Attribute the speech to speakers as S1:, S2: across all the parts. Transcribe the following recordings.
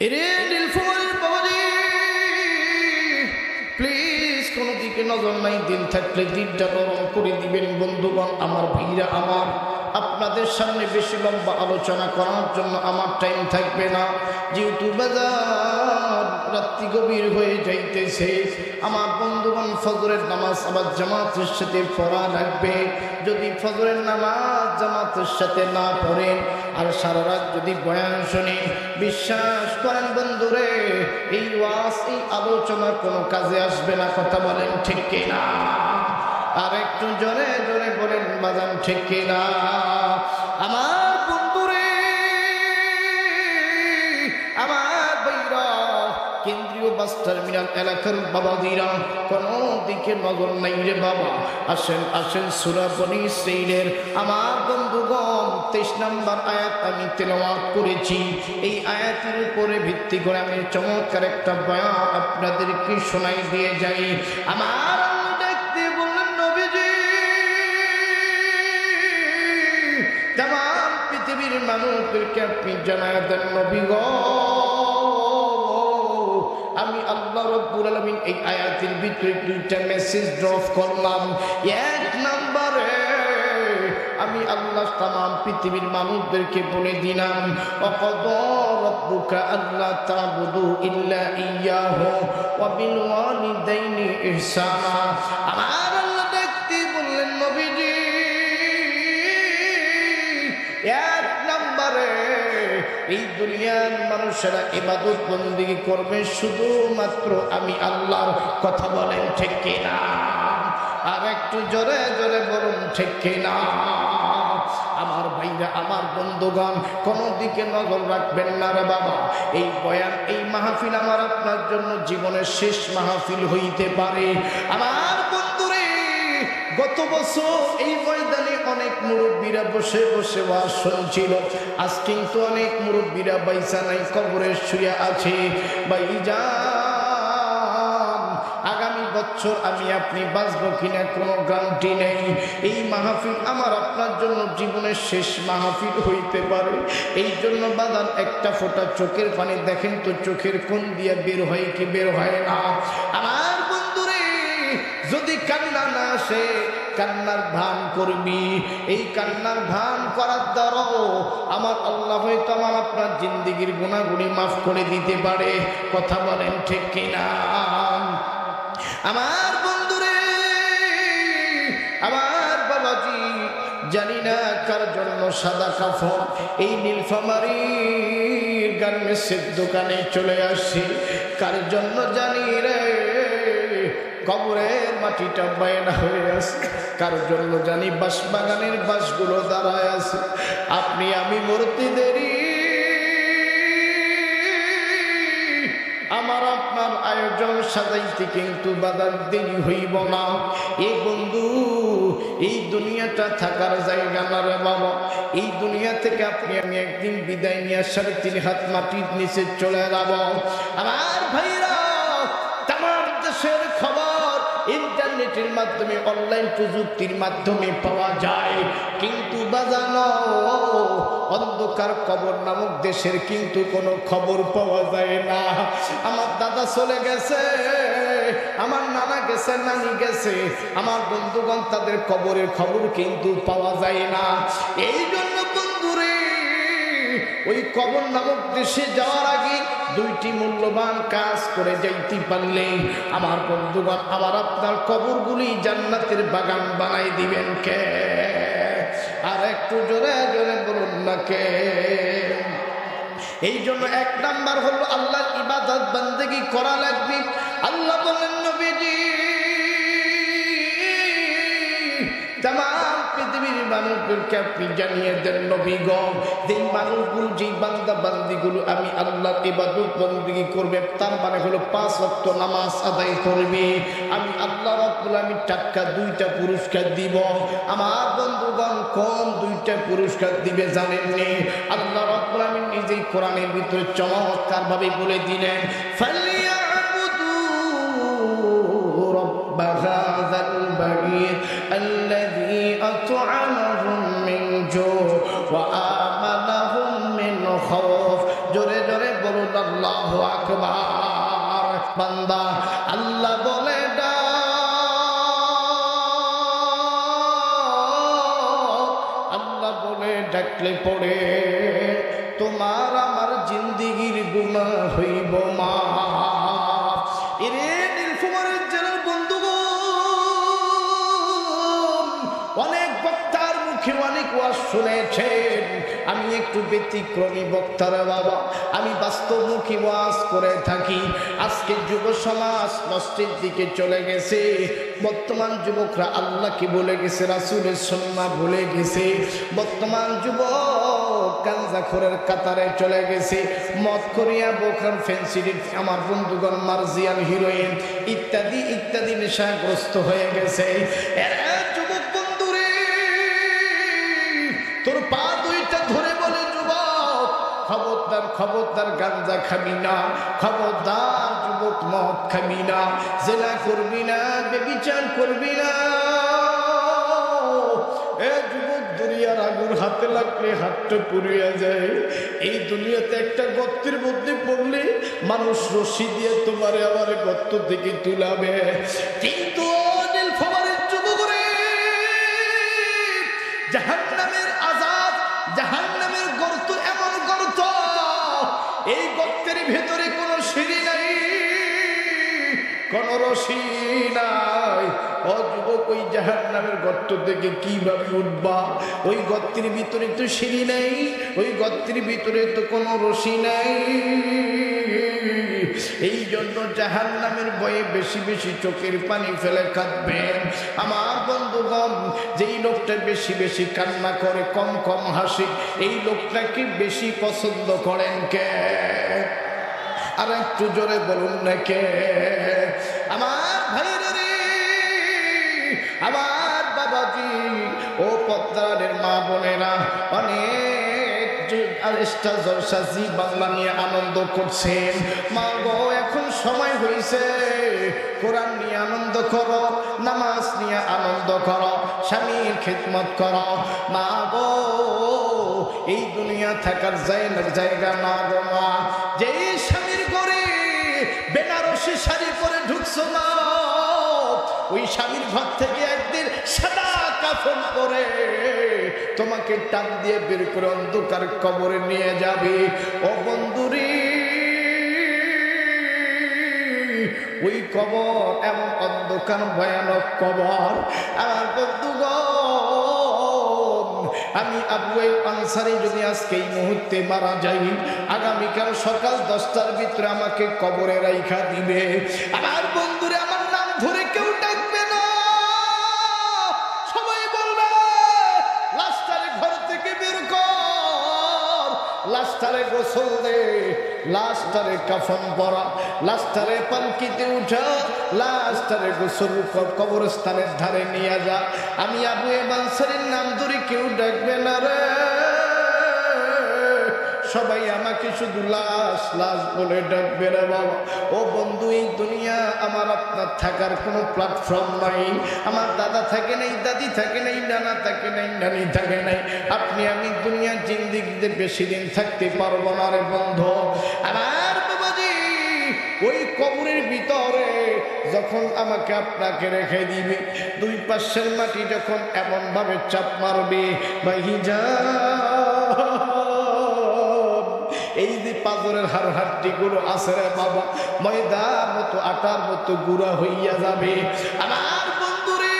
S1: এরে নীলফামারীর বাবাজি, প্লিজ কোনো দিকে নজর নাই, দিন থাকলে দিনটা নরম করে দিবেন বন্ধুগণ। আমার ভাইরা আমার, আপনাদের সামনে বেশি লম্বা আলোচনা করার জন্য আমার টাইম থাকবে না, যেহেতু বাজার রাত্রি গভীর হয়ে যাইতেছে। আমার বন্ধুগণ, ফজরের নামাজ আবার জামাতের সাথে পড়া লাগবে। যদি ফজরের নামাজ জামাতের সাথে না পড়েন আর সারা রাত যদি বয়ান শুনেন, বিশ্বাস করেন বন্ধুরে, এই ওয়াজ এই আলোচনা কোনো কাজে আসবে না। কথা বলেন ঠিক কিনা? আর একটু জোরে জোরে বলেন বাজান ঠিক কিনা? আমার বন্ধুরে, আমার ভাইরা, কেন্দ্রীয় বাস টার্মিনাল এলাকার বাবাজিরা, কোনো দিকে নজর নাই রে বাবা। আসেন আসেন, সূরা বনী ইসরাঈলের আমার বন্ধুগণ 23 নম্বর আয়াত আমি তেলাওয়াত করেছি। এই আয়াতের উপরে ভিত্তি করে আমি চমৎকার একটা বয়ান আপনাদেরকে শোনাই দিয়ে যাই। আমার দেখতে বললেন নবীজি, তামাম পৃথিবীর মানুষদেরকে আপনি জানায় দেন নবী গো, আমি আল্লাহ রাব্বুল আলামিন এই আয়াতের ভিতরে দুইটা মেসেজ ড্রপ করলাম। এক নম্বরে আমি আল্লাহ তামাম পৃথিবীর মানুষদেরকে বলে দিলাম, ওয়াকাদা রাব্বুকা আল্লা তা'বুদু ইল্লা ইয়্যাহু ওয়া বিল ওয়ালিদাইনি ইহসানা। আমার আল্লাহ দেখতে বললেন নবীজি, এক নম্বরে এই দুনিয়ার মানুষেরা ইবাদত বন্দেগী করবে শুধুমাত্র আমি আল্লাহর। কথা বলেন ঠিক কিনা? আর একটু জোরে জোরে বলুন ঠিক কিনা? আমার ভাইরা, আমার বন্ধুগণ, কোনো দিকে নজর রাখবেন না রে বাবা। এই বয়ান, এই মাহফিল আমার আপনার জন্য জীবনের শেষ মাহফিল হইতে পারে। আমার বন্ধুরে, গত বছর এই ময়দানে অনেক মুরব্বীরা বসে বসে ওয়াজ শুনছিল। আজ কিন্তু অনেক মুরব্বীরা বাইসা নাই, কবরে শুয়ে আছে। ভাইজান, আগামী বছর আমি আপনি বাঁচবো কিনা কোনো গ্যারান্টি নেই। এই মাহফিল আমার আপনার জন্য জীবনের শেষ মাহফিল হইতে পারে। এই জন্য বাদান একটা ফোঁটা চোখের পানি দেখেন তো চোখের কোন দিয়া বের হয় কি বের হয় না। আমার বন্ধুরে, যদি কান্না না আসে, কান্নার ভান করবি। এই কান্নার ভান করার দ্বারাও আমার আল্লাহ হয়তো আমার আপনার জিন্দেগির গুনাহগুলি মাফ করে দিতে পারে। কথা বলেন ঠিক কিনা? আমার বন্ধুরে, আমার বাবাজি, জানি না কার জন্য সাদা কাফন এই নীলফামারীর গার্মেন্টসের দোকানে চলে আসে, কার জন্য জানি রে কবরের মাটিটা বায়না হয়ে আছে, কার জন্য জানি বাঁশবাগানের বাঁশগুলো দাঁড়ায় আছে। আপনি আমি মরতে দেরি, আমার আপনার আয়োজন সাজাইতে কিন্তু বাদার দেরি হইব না। এই বন্ধু, এই দুনিয়াটা থাকার জায়গা না রে বাবা। এই দুনিয়া থেকে আপনি আমি একদিন বিদায় নিয়ে 3.5 হাত মাটির নিচে চলে যাব। আমার ভাইরা, তামাম দেশের খবর ইন্টারনেটের মাধ্যমে, অনলাইন প্রযুক্তির মাধ্যমে পাওয়া যায়, কিন্তু বাজানো অন্ধকার কবর নামক দেশের কিন্তু কোনো খবর পাওয়া যায় না। আমার দাদা চলে গেছে, আমার নানা গেছে, নানি গেছে, আমার বন্ধুগণ তাদের কবরের খবর কিন্তু পাওয়া যায় না। এই জন্য বন্ধুরে, ওই কবর নামক দেশে যাওয়ার আগে দুইটি মূল্যবান কাজ করে যাইতে পারলে আমার বন্ধুগণ, আমার আপনার কবরগুলি জান্নাতের বাগান বানাই দিবেন কে? আর একটু জোরে জোরে বলুন না কে? এই জন্য এক নাম্বার হলো আল্লাহর ইবাদত বন্দেগী করা লাগবে। আল্লাহ বলেন নবীজি, তামাম পৃথিবীর মানুষদেরকে আপনি জানিয়ে দেন নবী গো, যেই মানুষগুলো, যেই বান্দা বান্দিগুলো আমি আল্লাহর ইবাদত বন্দেগী করবে, তার মানে হলো 5 ওয়াক্ত নামাজ আদায় করবে, আমি আল্লাহ রাব্বুল আলামিন টাটকা 2টা পুরস্কার দিব। আমার বন্ধুগণ, কোন 2টা পুরস্কার দিবে জানেন নি? আল্লাহ রাব্বুল আলামিন নিজেই কোরআনের ভিতরে চমৎকার ভাবে বলে দিলেন, ফালিয়াবুদু রাব্ব হাযাল বাইত الذي أطعمهم من جوع وآمنهم من خوف। জোরে জোরে বলুন আল্লাহু আল্লাহু আকবার। বান্দা আল্লাহ বলে আল্লাহ বলে ডাকলে পড়ে তোমার আমার জিন্দিগির গুনাহ হইব মাফ। এরে নীলফামারীর জেলার বন্ধুগণ, অনেক বক্তার মুখে অনেক ওয়াজ শুনেছেন, আমি একটু ব্যতিক্রমী বক্তারা বাবা, আমি বাস্তবমুখী ওয়াজ করে থাকি। আজকে যুব সমাজ নষ্টের দিকে চলে গেছে। বর্তমান যুবকরা আল্লাহকে ভুলে গেছে, রাসূলের সুন্নাহ ভুলে গেছে। বর্তমান যুবক গাঁজাখোরের কাতারে চলে গেছে, মদ করিয়া বোখার ফেন্সিডি, আমার বন্ধুগণ মার্জিয়ান হিরোইন ইত্যাদি ইত্যাদি নেশাগ্রস্ত হয়ে গেছে। এরা যুবক বন্ধুরে, তোর পা দুইটা ধরে বলে যুবক, খবরদার খবরদার গাঞ্জা খাবি না, খবরদার যুবক মদ খাবি না, জেনা করবি না, ব্যভিচার করবি না। এ যুবক, দুনিয়ার আগুন হাতে লাগলে হাতটা পুড়িয়া যায়। এই দুনিয়াতে একটা গর্তের মধ্যে পড়লে মানুষ রশি দিয়ে তোমারে আমার গর্ত থেকে তুলাবে, কিন্তু নীলফামারীর যুবকরে জাহান্নামের আযাব, জাহান্নামের গর্ত এমন গর্ত, এই গর্তের ভেতরে কোনো সিঁড়ি নাই, কোনো রশি নাই। ও যুবক, ওই জাহান্নামের গর্ত থেকে কিভাবে উঠবা? ওই গর্তের ভিতরে তো সিঁড়ি নেই, ওই গর্তের ভিতরে তো কোনো রশি নাই। এই জন্য জাহান্নামের ভয়ে বেশি বেশি চোখের পানি ফেলে কাঁদবেন আমার বন্ধুগণ। যেই লোকটা বেশি বেশি কান্না করে, কম কম হাসি, এই লোকটাকে বেশি পছন্দ করেন কে? আর একটু জোরে বলুন না কে? আমার ভাইরা রে, আমার বাবাজি, ও পদ্মারের মা বোনেরা, অনেক জলসা জি বাংলা নিয়ে আনন্দ করছেন। মা গো, এখন সময় হয়েছে, কোরআন নিয়ে আনন্দ করো, নামাজ নিয়ে আনন্দ করো, স্বামীর খিদমত করো। মা গো, এই দুনিয়া থাকার জায়গা না গো মা। যেই স্বামীর ঘরে বেনারসি শাড়ি পরে ঢুকছো মা, ওই স্বামীর ঘর থেকে একদিন সাদা কাফন পরে তোমাকে টান দিয়ে বের করে অন্ধকার কবরে নিয়ে যাবে। ও বন্ধুরি, ওই কবর এমন অন্ধকার ভয়ানক কবর। আমার বন্ধুগণ, আমি আবু আইয়ুব আনসারী যদি আজকে এই মুহূর্তে মারা যাই, আগামীকাল সকাল 10টার ভিতরে আমাকে কবরে রাইখা দিবে। আমার বন্ধুরে, আমার নাম ধরে কেউ ডাকবে না, সবাই বলবে লাশটারে ঘর থেকে বের কর, লাশটারে গোসল দে, লাশটারে কাফন পরা, লাশটারে পালকিতে উঠা, লাশটারে গোসল কবরস্থানের ধারে নিয়ে যা। আমি আবু আইয়ুব আনসারীর নাম ধরে কেউ ডাকবে না রে, সবাই আমাকে শুধু লাশ লাশ বলে ডাকবে রে বাবা। ও বন্ধু, এই দুনিয়া আমার আপনার থাকার কোনো প্ল্যাটফর্ম নাই। আমার দাদা থাকে নাই, দাদি থাকে নাই, নানা থাকে নাই, নানি থাকে নাই। আপনি আমি দুনিয়ার জিন্দেগিতে বেশি দিন থাকতে পারবো না রে বন্ধু। আমার বাবাজি, ওই কবরের ভিতরে যখন আমাকে আপনাকে রেখে দিবে, দুই পাশের মাটি যখন এমন ভাবে চাপ মারবে, ভাইজা এই যে পাথরের হাড় হাড্ডি গুলো আছে রে বাবা, ময়দার মতো আটার মতো গুঁড়া হইয়া যাবে। আমার বন্ধুরে,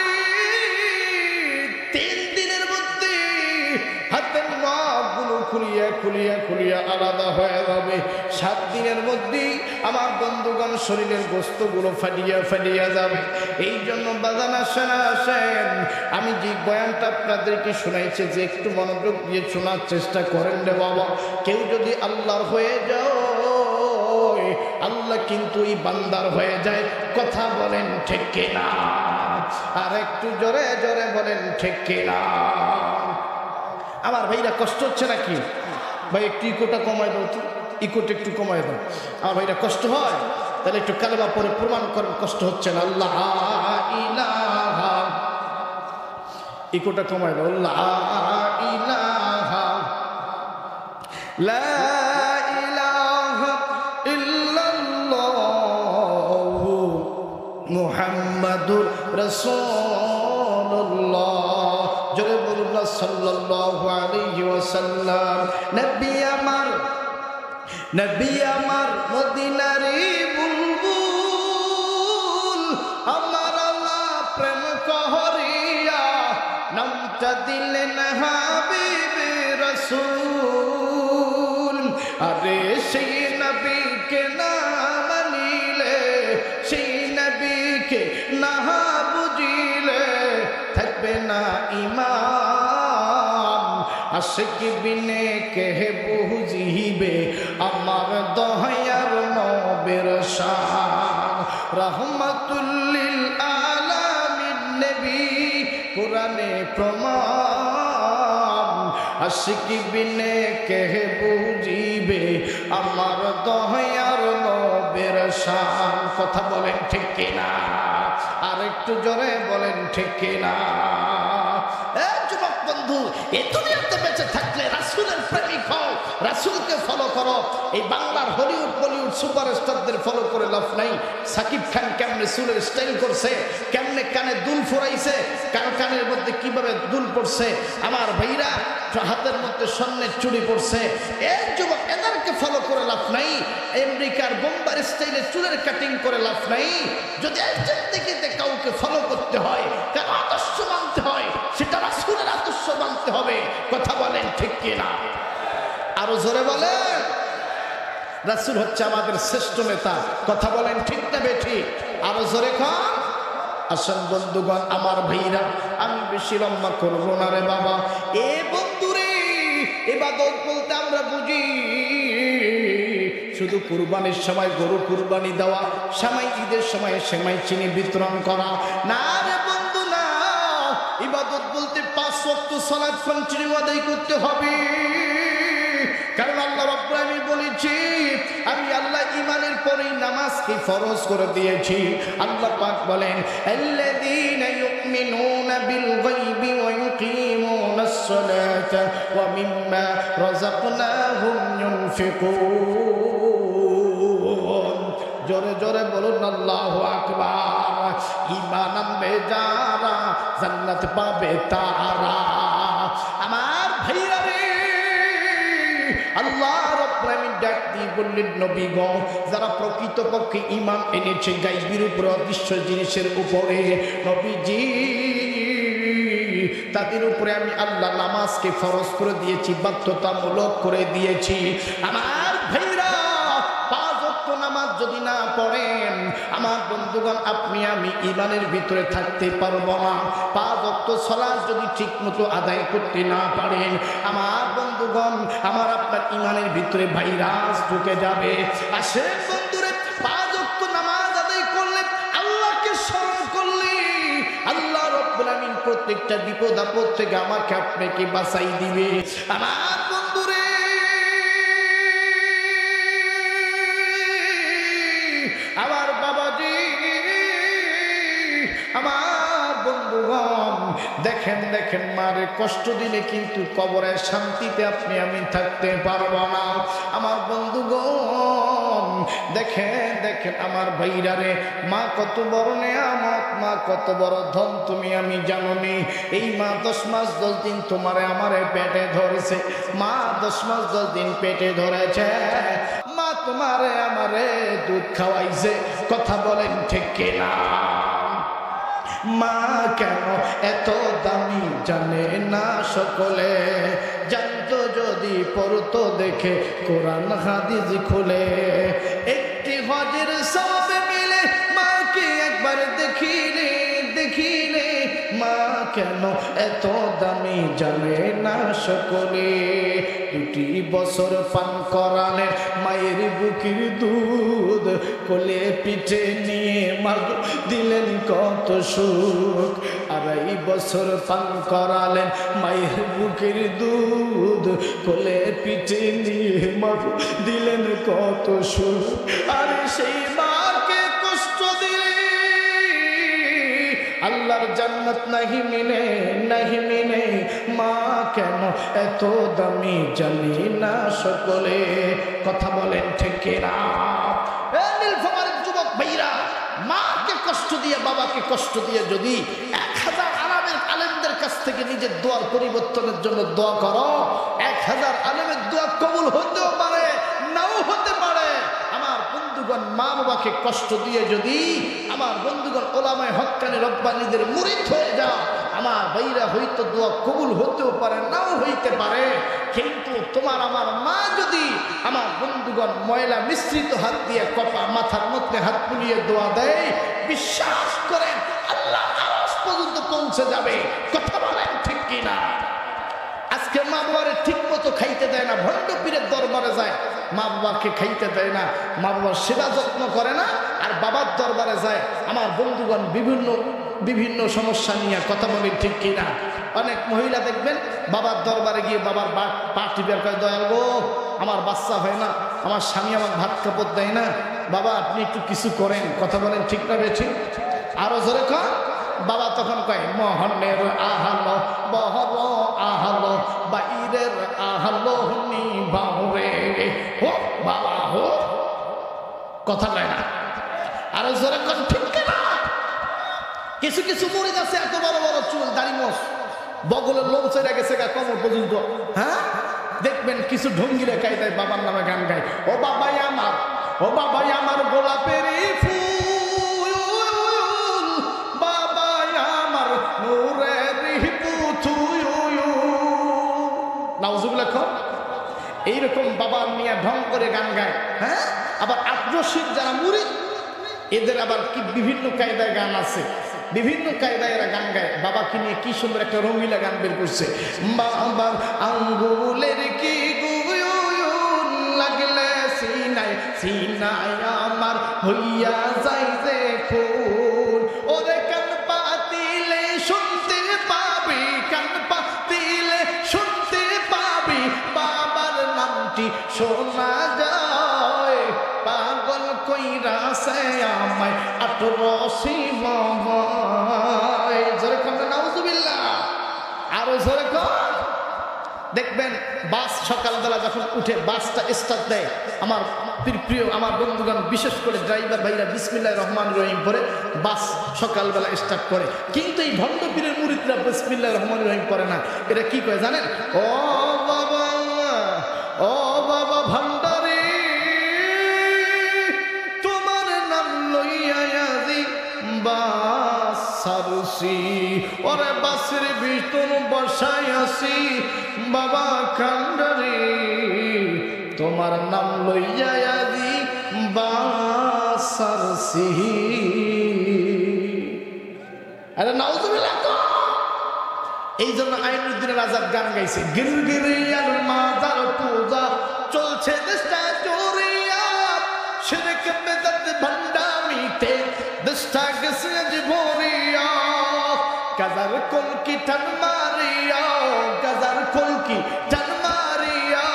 S1: 3 দিনের মধ্যে হাতের নখগুলো খুলিয়া খুলিয়া খুলিয়া আলাদা হয়ে যাবে। 7 দিনের মধ্যে আমার বন্ধুগণ শরীরের গোস্তগুলো ফাটিয়া ফাটিয়া যাবে। এই জন্য বাজান আসেন আসেন, আমি যে বয়ানটা আপনাদেরকে শোনাইছি, যে একটু মনোযোগ দিয়ে শোনার চেষ্টা করেন রে বাবা। কেউ যদি আল্লাহর হয়ে যাও, আল্লাহ কিন্তু এই বান্দার হয়ে যায়। কথা বলেন ঠিক কিনা? আর একটু জোরে জোরে বলেন ঠিক কিনা? আমার ভাইরা কষ্ট হচ্ছে নাকি? ভাই একটু ইকোটা কমায় দাও তো, ইকোটা একটু কমায় দাও। আমার ভাইরা কষ্ট হয়, তাহলে একটু কালেমা পরে প্রমাণ করেন কষ্ট হচ্ছে না। আল্লাহ ইলাহা, ইকোটা কমায় দাও। আল্লাহ ইলাহা, লা ইলাহা মুহাম্মাদুর রাসূলুল্লাহ। জোরে বলুন না সাল্লাল্লাহু আলাইহি ওয়াসাল্লাম। নবী আমার মদিনারি বুলবুল, আমার আল্লাহ প্রেম কহরিয়া নামটা দিলেন হাবিবে রাসূল। আরে সেই নবীকে না মানিলে, সেই নবীকে না বুঝিলে থাকবে না ঈমান। আশিক বিনে কে বুঝিবে আমার দয়ার নবীর শান। রাহমাতুল লিল আলামিন নবী কুরআনে প্রমাণ। আশিক বিনে কে বুঝিবে আমার দয়ার নবীর শান। কথা বলেন ঠিক কিনা? আর একটু জোরে বলেন ঠিক কিনা? যুবক বন্ধু, এই দুনিয়াতে বেঁচে থাকলে রাসূলের প্রেমিক হও, রাসূলকে ফলো করো। এই বাংলার হলিউড বলিউড সুপারস্টারদের ফলো করে লাভ নাই। সাকিব খান কেমনে চুলের স্টাইল করছে, কেমনে কানে দুল ফোরাইছে, কানের মধ্যে কিভাবে দুল পড়ছে, আমার ভাইরা হাতের মধ্যে স্বর্ণের চুড়ি পড়ছে। এই যুবক, এদেরকে ফলো করে লাভ নাই। আমেরিকার বোম্বার স্টাইলে চুলের কাটিং করে লাভ নাই। যদি একজন থেকে কাউকে ফলো করতে হয়, কারো আদর্শ মানতে হয়, সেটা রাসূলের আদর্শ মানতে হবে। কথা বলেন ঠিক কিনা? আরো জোরে বলেন। রাসূল হচ্ছে আমাদের শ্রেষ্ঠ নেতা। কথা বলেন ঠিক না বেঠিক? আরো জোরে খান। আসেন বন্ধুগণ, আমার ভাইরা, আমি বেশি লম্বা করবো না রে বাবা। এ বন্ধুরে, ইবাদত বলতে আমরা বুঝি শুধু কুরবানির সময় গরু কুরবানি দেওয়া, সেমাই ঈদের সময় সেমাই চিনি বিতরণ করা না রে বন্ধু, না। ইবাদত বলতে 5 ওয়াক্ত সালাত কন্টিনিউ আদায় করতে হবে। কারণ আল্লাহ রাব্বুল আলামিন বলেছি, আমি আল্লাহ ঈমানের পরেই নামাজকে ফরজ করে দিয়েছি। আল্লাহ পাক বলেন, আল্লাযীনা ইউমিনুনা বিল গায়বি ওয়া ইউকিমুনাস সালাতা ওয়া মিম্মা রাযাকনাহুম ইউনফিকুন। জোরে জোরে বলুন আল্লাহু আকবার। ঈমান আনবে যারা, জান্নাত পাবে তারা। আমার ভাইরা রে, আল্লাহ রাব্বুল আলামিন ডাক দিয়ে বললেন, নবীগণ, যারা প্রকৃতপক্ষে ঈমান এনেছে গায়বের উপরে, অদৃশ্য জিনিসের উপরে, নবীজি তাদের উপরে আমি আল্লাহ নামাজকে ফরজ করে দিয়েছি, বাধ্যতামূলক করে দিয়েছি। আমার ভাইরা, 5 ওয়াক্ত নামাজ যদি না পড়েন, আমার বন্ধুগণ, আপনি আমি ঈমানের ভিতরে থাকতে পারবো না। 5 ওয়াক্ত সালাত যদি ঠিক মতো আদায় করতে না পারেন, আমার বন্ধুগণ, আমার আপনার ঈমানের ভিতরে ভাইরাস ঢুকে যাবে। আসেন বন্ধুরে, 5 ওয়াক্ত নামাজ আদায় করলে, আল্লাহকে স্মরণ করলে, আল্লাহ রাব্বুল আমিন প্রত্যেকটা বিপদ আপদ থেকে আমাকে আপনাকে বাঁচাই দিবে। আমার বন্ধুরে, আমার বাবাজি, আমার বন্ধুগণ, দেখেন দেখেন, মারে কষ্ট দিলে কিন্তু কবরের শান্তিতে আপনি আমি থাকতে পারবো না। আমার বন্ধুগণ, দেখেন দেখেন, আমার ভাইরা রে, মা কত বড় নেয়ামত, মা কত বড় ধন তুমি আমি জানি। এই মা 10 মাস 10 দিন তোমারে আমারে পেটে ধরেছে। মা 10 মাস 10 দিন পেটে ধরেছে। মা তোমারে আমারে দুধ খাওয়াইছে। কথা বলেন ঠিক কিনা? মা কেন এত দামি জানে না সকলে, জানতো যদি পড়তো দেখে কোরআন হাদিস খুলে। একটি হজের সওয়াবে মিলে মাকে একবার দেখিলে, দেখিলে মা কেন এত দামি জানে না সকলে। 2 বছর পান করালেন মায়ের বুকের দুধ, কোলে পিঠে নিয়ে মা দিলেন কত সুখ। 2.5 বছর পান করালেন মায়ের বুকের দুধ, কোলে পিঠে নিয়ে মা দিলেন কত সুখ। আরে সেই মাকে কষ্ট দিলে আল্লাহর জান্নাত নাহি মিলে, নাহি মিলে। মা কেন এত দামি জানি না সকলে। কথা বলেন ঠিক না? নীলফামারীর যুবক ভাইরা, মাকে কষ্ট দিয়ে বাবাকে কষ্ট দিয়ে যদি 1000 আলেমদের কাছ থেকে নিজের দোয়ার পরিবর্তনের জন্য দোয়া করো, 1000 আলেমের দোয়া কবুল হতেও পারে, নাও হতে পারে। আমার বন্ধুগণ, মা বাবাকে কষ্ট দিয়ে যদি আমার বন্ধুগণ ওলামায়ে হক্কানি রব্বানীদের মুরিদ হয়ে যাও, আমার ভাইরা হয়তো দোয়া কবুল হতেও পারে, নাও হইতে পারে। কিন্তু তোমার আমার মা যদি আমার বন্ধুগণ ময়লা মিশ্রিত হাত দিয়ে কপা মাথার মধ্যে হাত বুলিয়ে দোয়া দেয়, বিশ্বাস করেন আল্লাহ আরশ পর্যন্ত পৌঁছে যাবে। কথা বলেন ঠিক কিনা? আজকে মা বাবারে ঠিক মতো খাইতে দেয় না, ভণ্ড পীরের দরবারে যায়, মা বাবাকে খাইতে দেয় না, মা বাবার সেবা যত্ন করে না, আর বাবার দরবারে যায় আমার বন্ধুগণ বিভিন্ন সমস্যা নিয়ে। কথা বলেন ঠিক কিনা? অনেক মহিলা দেখবেন বাবার দরবারে গিয়ে বাবার পা টিপের কয়, দয়াল গো আমার বাচ্চা হয় না, আমার স্বামী আমার ভাত কাপড় দেয় না, বাবা আপনি একটু কিছু করেন। কথা বলেন ঠিক না বেঠি? আরো জোরে কয়। বাবা তখন কয়, মোহনের আহালো বহর আহালো বাইরের আহালো নি বাবরে হো বাবা হো। কথা কয় না? আরো জোরে কন ঠিক না? কিছু কিছু মুরিদ আছে এত বড় বড় চুল, দাড়ি মোষ, বগলের লোম চড়ে গেছে কোমর পর্যন্ত। হ্যাঁ, দেখবেন কিছু ঢঙ্গিরে কায়দায় বাবার নামে গান গায়, ও বাবাই আমার, ও বাবাই আমার গোলাপের ফুল, বাবাই আমার নূরের পুতুল। নাউজুবিল্লাহ। এইরকম বাবার নিয়ে ঢং করে গান গায়। হ্যাঁ, আবার আগ্রসী যারা মুরিদ এদের আবার কি বিভিন্ন কায়দায় গান আছে, বিভিন্ন কায়দায় এরা গান গায়। বাবাকে নিয়ে কি সুন্দর একটা রঙিলা গান বের করছে, বাবার আঙ্গুলের কি গুয়ুন লাগলে সিনায় সিনায় আমার হইয়া যাই যে খুন। ওরে কান পাতিলে শুনতে পাবি, কান পাতিলে শুনতে পাবি, বাবার নামটি শোনা যায়। পাগল কইরাছে আমায় আটরসি বাবাই। জোরে কর নাউজুবিল্লাহ। আরো জোরে কর। দেখবেন বাস সকালবেলা যখন উঠে বাসটা স্টার্ট দেয়, আমার প্রিয় আমার বন্ধুগণ বিশেষ করে ড্রাইভার ভাইরা বিসমিল্লাহির রহমানির রহিম পড়ে বাস সকালবেলা স্টার্ট করে। কিন্তু এই ভণ্ড পীরের মুরিদরা বিসমিল্লাহির রহমানির রহিম পড়ে না। এটা কি কয় জানেন? ও বাবা, ও বাবা ভান্ডারি, তোমার নাম লইয়া আজি বাস সারসি, ওরে বাসের ভিতর বসাই আছি বাবা কান্ডারি, তোমার নাম লইয়া আজি বাস সারসি। আরে নাউজুবিল্লাহ। এই জন্য আইনুদ্দিনের আজাদ গান গাইছে, গিরগিরিয়ার মাজার পূজা চলছে দেশটা জোরিয়া, শিরক বেদাত ভণ্ডামিতে দেশটা গেছে আজ ভরিয়া, গাজার কলকি টান মারিয়া, গাজার কলকি টান মারিয়া,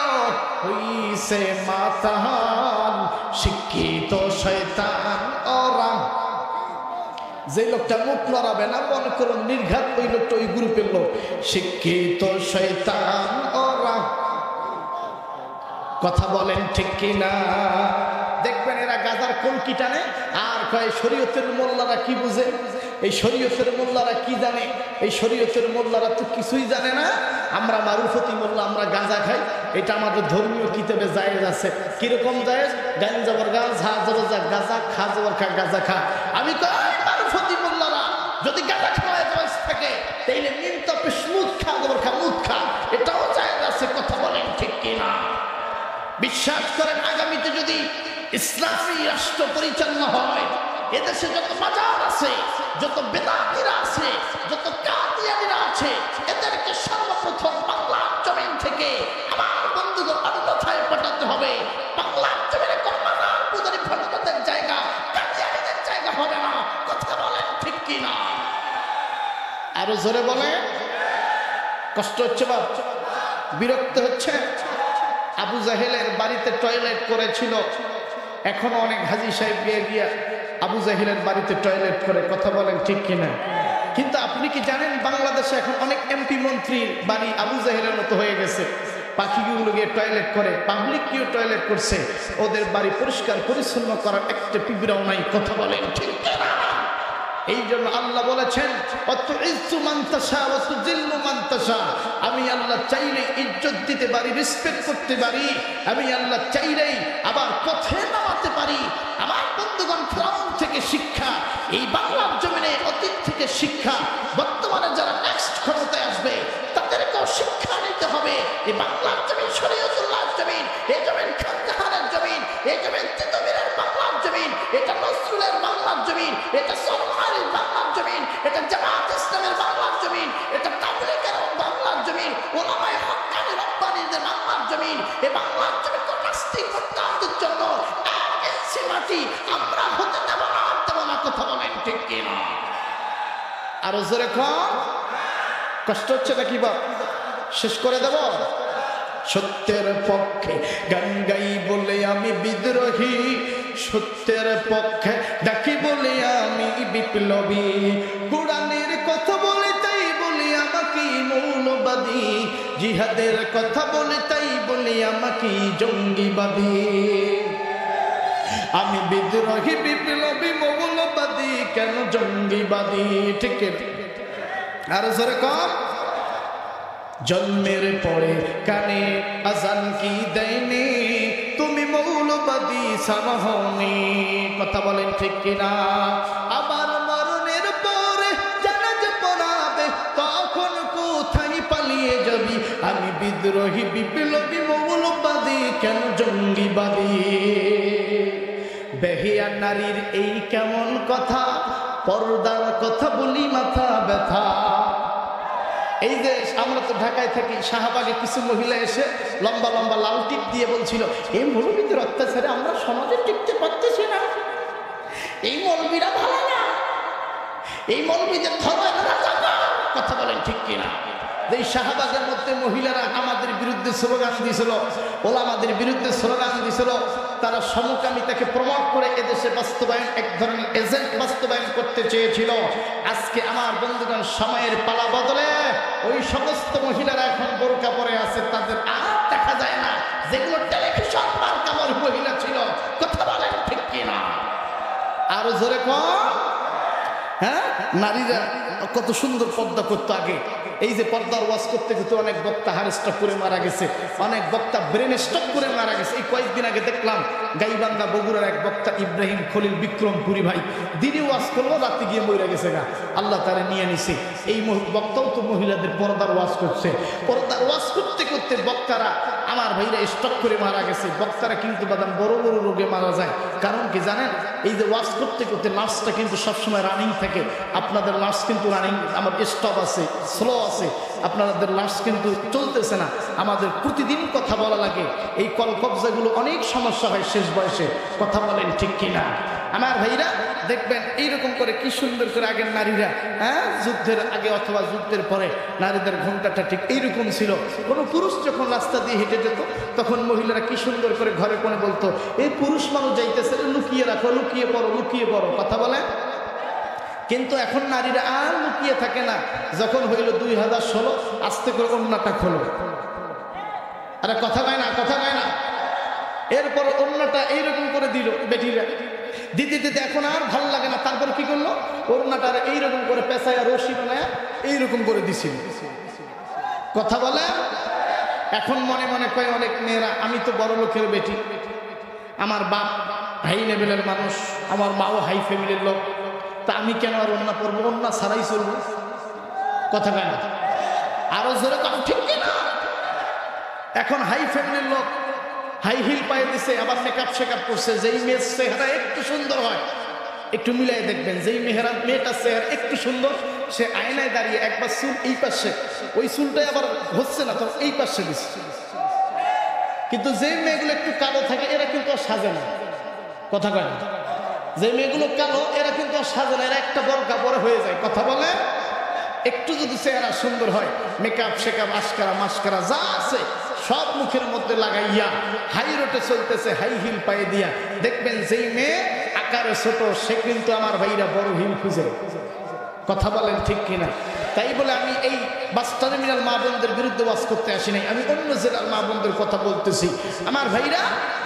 S1: হইছে মাতাল শিক্ষিত শয়তান ওরা। যে লোকটা মুখ লড়াবে না মনে করুন নির্ঘাত ওই লোকটা ওই গ্রুপের লোক, শিক্ষিত শয়তান ওরা। কথা বলেন ঠিক কিনা? দেখবেন এরা গাজার কলকি টানে আর কয় শরীয়তের মোল্লারা কি বুঝে, এই শরীয়তের মোল্লারা কি জানে, এই শরীয়তের মোল্লারা তো কিছুই জানে না। আমরা মারুফতি মোল্লা, আমরা গাঁজা খাই, এটা আমাদের ধর্মীয় কিতাবে জায়েজ আছে। কিরকম জায়েজ? গান যাবার গান, ঝা যাবার যা, গাঁজা খা যাবার খা, গাঁজা খা। আমি কই মারুফতি মোল্লারা যদি গাঁজা খাওয়া জায়েজ থাকে তাইলে নিম তপে মুদ খা যাবার খা, মুদ খা, এটাও জায়েজ আছে। কথা বলেন ঠিক কিনা? বিশ্বাস করেন আগামীতে যদি ইসলামী রাষ্ট্র পরিচালনা হয়, এদেশে যত মাজার আছে, যত বেদাতিরা আছে, যত কাদিয়ানীরা আছে, এদেরকে সর্বপ্রথম বাংলার জমিন থেকে আমার বন্ধুদের অন্যথায় পাঠাতে হবে। বাংলার জমিনে কোন মাজার পূজারী ভণ্ডদের জায়গা, কাদিয়ানীদের জায়গা হবে না। কথা বলেন ঠিক কিনা? আরো জোরে বলে। কষ্ট হচ্ছে বাপ? বিরক্ত হচ্ছে? আবু জাহেলের বাড়িতে টয়লেট করেছিল, এখনো অনেক হাজী সাহেব গিয়া আবু জাহেলের বাড়িতে টয়লেট করে। কথা বলেন ঠিক কিনা? কিন্তু আপনি কি জানেন বাংলাদেশে এখন অনেক এমপি মন্ত্রীর বাড়ি আবু জাহেলের মতো হয়ে গেছে? পাখিগুলো গিয়ে টয়লেট করে, পাবলিক গিয়ে টয়লেট করছে, ওদের বাড়ি পরিষ্কার পরিচ্ছন্ন করার একটা পিঁপড়াও নাই। কথা বলেন ঠিক কিনা? এই জন্য আল্লাহ বলেছেন অতুইজ্জু মান তাশা ওয়া তুযিল্লু মান তাশা, আমি আল্লাহ চাইলে ইজ্জত দিতে পারি, রেসপেক্ট করতে পারি, আমি আল্লাহ চাইলেই আবার পথে নামাতে পারি। আমার বন্ধুগণ, ফিরাউন থেকে শিক্ষা, এই বাংলার জমিনে অতীত থেকে শিক্ষা, বর্তমানে যারা নেক্সট ক্ষমতায় আসবে তাদেরকেও শিক্ষা নিতে হবে। এই বাংলার জমিন শরীয়তুল্লাহর জমিন, এই জমিন খানজাহানের জমিন, এই জমিন তিতুমিরের বাংলার জমিন, এটা নজরুলের বাংলার জমিন, এটা সরমারির বাংলার জমিন, এটা জামাত ইসলামের বাংলার জমিন, এটা তাবলীগের বাংলার জমিন, উলামায়ে হক্কানি রব্বানীদের বাংলার জমিন। এই বাংলার জমিন তো নাস্তিক মুরতাদদের জন্য এক ইঞ্চি মাটি আমরা হতে দেব না, দেব না। কথা বলেন ঠিক কিনা? আরো জোরে কম। কষ্ট হচ্ছে নাকি? বা শেষ করে দেব। সত্যের পক্ষে গান গাই বলে আমি বিদ্রোহী, সত্যের পক্ষে ডাকি বলে আমি বিপ্লবী, কোরআনের কথা বলে তাই বলি আমাকে মৌলবাদী, জিহাদের কথা বলে তাই বলি আমাকে জঙ্গিবাদী। আমি বিদ্রোহী, বিপ্লবী, মৌলবাদী, কেন জঙ্গিবাদী? ঠিক আর জোরে কম। জন্মের পরে কানে আজান কি দেয়নি, তুমি মৌলবাদী সামহনি। কথা বলেন ঠিক কিনা? আবার মরণের পরে জানাজা পড়াবে, তখন কোথায় পালিয়ে যাবি? আমি বিদ্রোহী, বিপ্লবী, মৌলবাদী, কেন জঙ্গিবাদী? বেহিয়া নারীর এই কেমন কথা, পর্দার কথা বলি মাথা ব্যথা। এই যে আমরা তো ঢাকায় থাকি, শাহবাগে কিছু মহিলা এসে লম্বা লম্বা লাল টিপ দিয়ে বলছিল, এই মৌলবীদের অত্যাচারে আমরা সমাজে টিকতে পারতেছি না, এই মৌলবীরা ভালো না, এই মৌলবীদের ধর্মের রাজাকার। কথা বলেন ঠিক কিনা? এই শাহবাগের মধ্যে মহিলারা আমাদের বিরুদ্ধে স্লোগান দিয়েছিল, ওলামাদের বিরুদ্ধে স্লোগান দিয়েছিল, তারা সমকামিতাকে প্রমোট করে এদেশে বাস্তবায়ন, এক ধরনের এজেন্ট বাস্তবায়ন করতে চেয়েছিল। আজকে আমার বন্ধুগণ, সময়ের পালা বদলে ওই সমস্ত মহিলারা এখন বোরকা পরে আছে, তাদের আর দেখা যায় না, যেগুলো টেলিভিশন মার্কার মহিলা ছিল। কথা বলেন ঠিক কিনা? আরো জোরে কম। হ্যাঁ, নারীরা কত সুন্দর পর্দা করতো আগে। এই যে পর্দার ওয়াজ করতে করতে অনেক বক্তা হার্ট স্ট্রোক করে মারা গেছে, অনেক বক্তা ব্রেন স্ট্রোক করে মারা গেছে। এই কয়েকদিন আগে দেখলাম গাইবান্ধা বগুড়ার এক বক্তা ইব্রাহিম খলিল বিক্রমপুরী ভাই দিনে ওয়াজ করলো, রাতে গিয়ে মরে গেছে গা, আল্লাহ তারা নিয়ে নিছে। এই বক্তাও তো মহিলাদের পর্দার ওয়াজ করছে। পর্দার ওয়াজ করতে করতে বক্তারা, আমার ভাইরা স্ট্রোক করে মারা গেছে। বক্তারা কিন্তু বাদাম বড় বড় রোগে মারা যায়। কারণ কি জানেন? এই যে ওয়াজ করতে করতে নার্সটা কিন্তু সবসময় রানিং থাকে। আপনাদের নার্স কিন্তু রানিং, আমার স্টপ আছে, স্লো আছে, আপনাদের লাশ কিন্তু চলতেছে না। আমাদের প্রতিদিন কথা বলা লাগে। এই কলকবজাগুলো অনেক সমস্যা হয় শেষ বয়সে। কথা বলেন ঠিক কিনা? আমার ভাইরা দেখবেন এইরকম করে কি সুন্দর করে আগের নারীরা, হ্যাঁ, যুদ্ধের আগে অথবা যুদ্ধের পরে নারীদের ঘোমটাটা ঠিক এইরকম ছিল। কোনো পুরুষ যখন রাস্তা দিয়ে হেঁটে যেত, তখন মহিলারা কি সুন্দর করে ঘরে কোণে বলতো, এই পুরুষ মানুষ যাইতেছে, লুকিয়ে রাখো, লুকিয়ে পড়ো, লুকিয়ে পড়ো। কথা বলে। কিন্তু এখন নারীরা আর লুকিয়ে থাকে না। যখন হইল 2016, আস্তে করে ওড়নাটা খোলো। আরে কথা কয় না, কথা কয় না। এরপর ওড়নাটা এইরকম করে দিল বেটিরা, দিতে দিতে এখন আর ভালো লাগে না। তারপর কি করলো? ওড়নাটা এইরকম করে পেঁচায় রশি বানায় এইরকম করে দিছিল। কথা বলে। এখন মনে মনে কয় অনেক মেয়েরা, আমি তো বড় লোকের বেটি, আমার বাপ হাই লেভেলের মানুষ, আমার মাও হাই ফ্যামিলির লোক, তা আমি কেন আর ওড়না পরবো? ওড়না ছাড়াই চলবো। কথা কয় না? আরো জোরে কম ঠিক কিনা? এখন হাই ফ্যামিলির লোক হাই হিল পায়ে দিছে, আবার মেকআপ শেকআপ করছে। যেই মেয়ের চেহারা একটু সুন্দর হয়, একটু মিলাই দেখবেন, যেই মেয়েটার চেহারা একটু সুন্দর, সে আয়নায় দাঁড়িয়ে একবার চুল এই পাশে, ওই চুলটাই আবার হচ্ছে না, তো এই পাশে দিচ্ছে। কিন্তু যে মেয়েগুলো একটু কালো থাকে, এরা কিন্তু আর সাজে না। কথা কয় না? যে মেয়েগুলো কালো, এরা কিন্তু আর সাজে না, এরা একটা বরকা পরে হয়ে যায়। কথা বলে। একটু যদি চেহারা সুন্দর হয়, মেকআপ শেকআপ আশকারা মাস্কারা যা আছে সব মুখের মধ্যে লাগাইয়া হাই রোটে চলতেছে, হাই হিল পায়ে দিয়া, দেখবেন যেই মেয়ে আকারে ছোট, সে কিন্তু আমার ভাইরা বড় হিল খুঁজে। কথা বলেন ঠিক কিনা? তাই বলে আমি এই বাস টার্মিনাল মা বোনদের বিরুদ্ধে ওয়াজ করতে আসি নাই, আমি অন্য জেলার মা বোনদের কথা বলতেছি। আমার ভাইরা,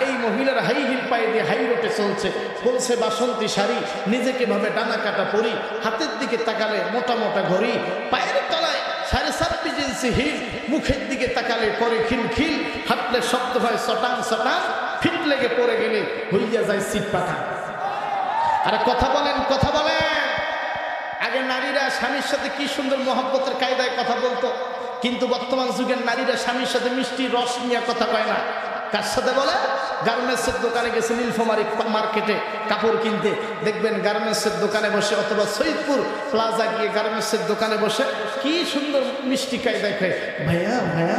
S1: এই মহিলার হাই হিল পায়ে দিয়ে হাই রোডে চলছে, বলছে বাসন্তী শাড়ি, নিজেকে ভাবে ডানা কাটা পরি, হাতের দিকে তাকালে মোটা মোটা ঘড়ি, পায়ের তলায় 26.5 ইঞ্চি হিল, মুখের দিকে তাকালে করে খিলখিল, হাঁটলে শব্দ হয় সটান সটান, ফিট লেগে পড়ে গেলে হইয়া যায় সিট পাটা। আরে কথা বলেন, কথা বলেন। আগে নারীরা স্বামীর সাথে কি সুন্দর মহব্বতের কায়দায় কথা বলতো, কিন্তু বর্তমান যুগের নারীরা স্বামীর সাথে মিষ্টি রস নিয়ে কথা কয় না। কার সাথে বলে? গার্মেন্টসের দোকানে গেছে নীলফামারী মার্কেটে কাপড় কিনতে, দেখবেন গার্মেন্টসের দোকানে বসে, অথবা সৈয়দপুর প্লাজা গিয়ে গার্মেন্টসের দোকানে বসে কি সুন্দর মিষ্টি কায়দায় খায়, ভাইয়া ভাইয়া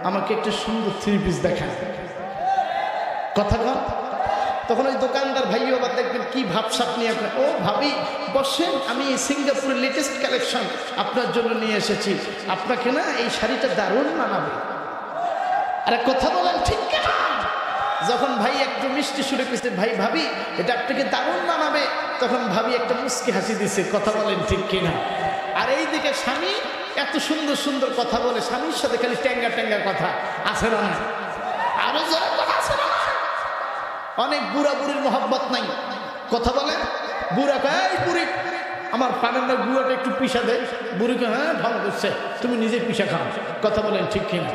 S1: আমাকে একটা সুন্দর 3 পিস দেখান, কথা কন। তখন ওই দোকানদার ভাই আবার দেখবেন কি ভাবসাপ নিয়ে, ও ভাবি বসেন, আমি সিঙ্গাপুরের লেটেস্ট কালেকশন আপনার জন্য নিয়ে এসেছি, আপনাকে না এই শাড়িটা দারুণ মানাবে। আরে কথা বলেন ঠিক কিনা? যখন ভাই একটু মিষ্টি সুরে পেয়েছে, ভাই ভাবি এটা আপনাকে দারুণ মানাবে, তখন ভাবি একটা মুচকি হাসি দিছে, কথা বলেন ঠিক কিনা? আর এইদিকে স্বামী এত সুন্দর সুন্দর কথা বলে, স্বামীর সাথে খালি ট্যাঙ্গা ট্যাঙ্গা কথা আছে না? আরো জোরে কথা আছে না? অনেক বুড়া বুড়ির মহব্বত নাই, কথা বলে। বুড়া কয়, এই বুড়ি আমার পানের না গুঁড়াটা একটু পিসা দেয়, বুড়িকে হ্যাঁ ভালো করছে, তুমি নিজে পিসা খাও, কথা বলেন ঠিক কিনা?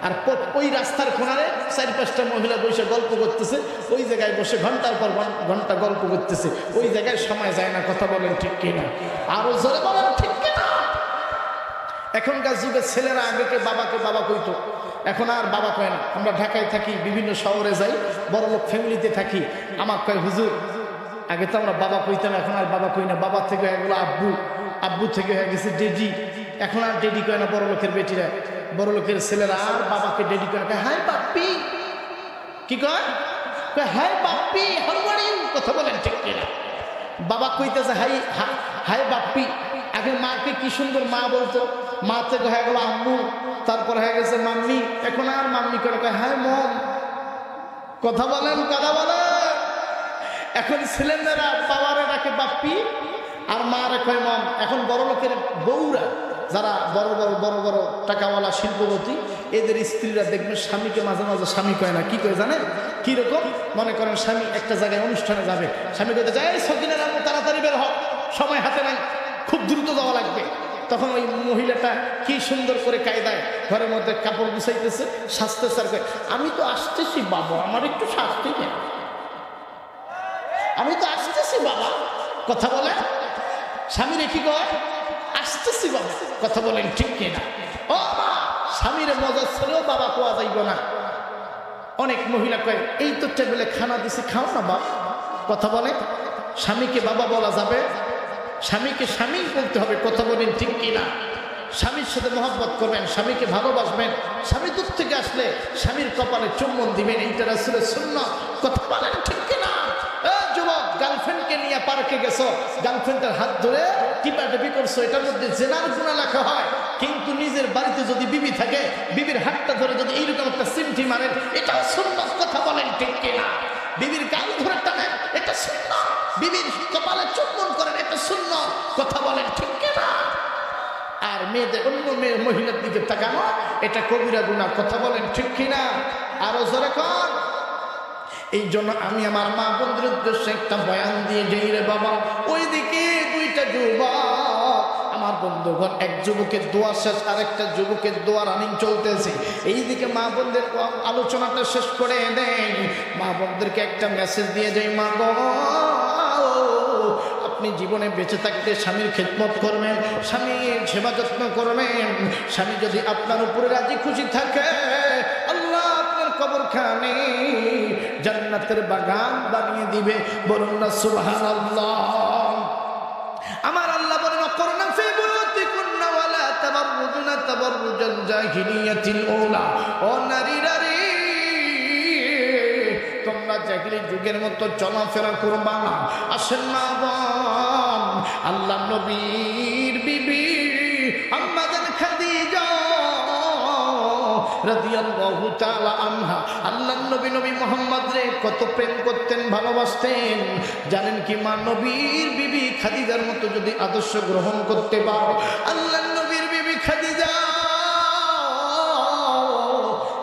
S1: আর ওই রাস্তার কোনারে 4-5টা মহিলা বসে গল্প করতেছে, ওই জায়গায় বসে ঘন্টার পর ঘন্টা গল্প করতেছে, ওই জায়গায় সময় যায় না, কথা বলেন ঠিক কিনা? আরো জোরে বলেন ঠিক কিনা? এখনকার যুগের ছেলেরা আগেকে বাবাকে বাবা কইতো, এখন আর বাবা কয় না। আমরা ঢাকায় থাকি, বিভিন্ন শহরে যাই, বড়লোক ফ্যামিলিতে থাকি, আমার কয় হুজুর আগে তো আমরা বাবা কইতাম, এখন আর বাবা কই না, বাবা থেকে হয়ে গেলো আব্বু, আব্বু থেকে হয়ে গেছে ডেডি, এখন আর ডেডি কয় না বড় লোকের বেটিরা, বড় লোকের ছেলেরা আর বাবাকে ডেডি করে, হাই বাপ্পি, কি কয়, hi Bappi, how are you, কথা বলেন ঠিক কিনা? বাবা কইতেছে হাই হাই বাপ্পি। আগে মাকে কি সুন্দর মা বলতো, মা থেকে হয়ে গেল আম্মু, তারপর হয়ে গেছে মাম্মি, এখন আর মাম্মি করে কয় হাই মম, কথা বলেন, কথা বলেন। এখন ছেলেমেয়েরা বাবারে ডাকে বাপ্পি আর মারে কয় মম। এখন বড় লোকের বউরা, যারা বড় বড় বড় বড় টাকাওয়ালা শিল্পপতি, এদের স্ত্রীরা দেখবেন স্বামীকে মাঝে মাঝে স্বামী কয় না, কি কয় জানেন? কিরকম? মনে করেন স্বামী একটা জায়গায় অনুষ্ঠানে যাবে, স্বামী কইতে যায় সকিনের আম্মু তাড়াতাড়ি বের হও, সময় হাতে নাই, খুব দ্রুত যাওয়া লাগবে। তখন ওই মহিলাটা কি সুন্দর করে কায়দায় ঘরের মধ্যে কাপড় গুছাইতেছে, স্বাস্থ্য স্যার কয় আমি তো আসতেছি বাবা, আমার একটু শাস্তি দেন, আমি তো আসতেছি বাবা, কথা বলে। স্বামীরে কি কয়? আসতেছি বাবা, কথা বলেন ঠিক কিনা? ও মা, স্বামীরে মজা ছেলেও বাবা কোয়া যাইব না। অনেক মহিলা কয় এই তো টেবিলে খানা দিছি, খাও না বাবা, কথা বলে। স্বামীকে বাবা বলা যাবে? স্বামীকে স্বামী বলতে হবে, কথা বলেন ঠিক কিনা? স্বামীর সাথে মহব্বত করবেন, স্বামীকে ভালোবাসবেন, স্বামী দূর থেকে আসলে স্বামীর কপালে চুম্বন দিবেন, এইটা রাসূলের সুন্নাত, কথা বলেন ঠিক কিনা? যুবক, গার্লফ্রেন্ডকে নিয়ে পার্কে গেছো, গার্লফ্রেন্ডের হাত ধরে টিপাটিপি করছো, এটার মধ্যে জেনার গুনাহ লেখা হয়, কিন্তু নিজের বাড়িতে যদি বিবি থাকে, বিবির হাতটা ধরে যদি এইরকম একটা সিমটি মারেন, এটাও সুন্নাত, কথা বলেন ঠিক কিনা? বিবির গাল ধরে টানেন, এটা সুন্নাত। বিবির কপালে চুম্বন করেন, এটা সুন্নাত, কথা বলেন ঠিক কিনা? আর মেয়েদের অন্য মেয়ে মহিলার দিকে তাকানো, এটা কবিরা গুনাহ, কথা বলেন ঠিক কিনা? আরো জোরে কর। এই জন্য আমি আমার মা বোনদের উদ্দেশ্যে একটা বয়ান দিয়ে যাই রে বাবা। ওইদিকে 2টা যুবক, আমার বন্ধুগণ, এক যুবকের দোয়া শেষ, আরেকটা যুবকের দোয়া রানিং চলতেছে। এইদিকে মা বোনদের আলোচনাটা শেষ করে দেয়, মা বোনদেরকে একটা মেসেজ দিয়ে যাই, মা গো আপনি জীবনে বেঁচে থাকতে স্বামীর খেদমত করবেন, স্বামীর সেবা যত্ন করবেন। স্বামী যদি আপনার উপরে রাজি খুশি থাকে, আল্লাহ আপনার কবরখানে জান্নাতের বাগান বানিয়ে দিবে, বলুন না সুবহানাল্লাহ। আমার আল্লাহ বলেন করনা ফি বুয়ুতিকুন্না ওয়ালা তাবাররুজনা তাবাররুজাল জাহিলিয়াতিল উলা। ও নারীরা রে, তোমরা জাহিলি যুগের মতো চলাফেরা করবা না। আসেন মা বোন, আল্লাহ নবীর বিবি আম্মা জান খাদিজা রাদিয়াল্লাহু তাআলা আনহা, আল্লাহর নবী মুহাম্মদ রে কত প্রেম করতেন, ভালোবাসতেন। জানেন কি মা নবীর বিবি খাদিজার মতো যদি আদর্শ গ্রহণ করতে পারো, আল্লাহর নবীর বিবি খাদিজা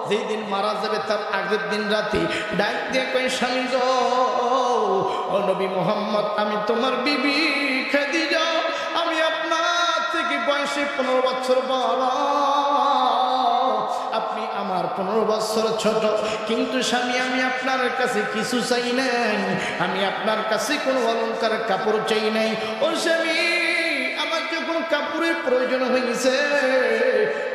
S1: যেই দিন মারা যাবে তার আগের দিন রাতে ডাক দিয়ে কই স্বামী গো, ও নবী মুহাম্মদ, আমি তোমার বিবি খাদিজা, আমি আপনার থেকে বয়সে 15 বছর বড়, আপনি আমার 15 বছর ছোট, কিন্তু স্বামী আমি আপনার কাছে কিছু চাই নাই, আমি আপনার কাছে কোনো অলংকার কাপড় চাই নাই। ও স্বামী, আমার যখন কাপড়ের প্রয়োজন হয়েছে,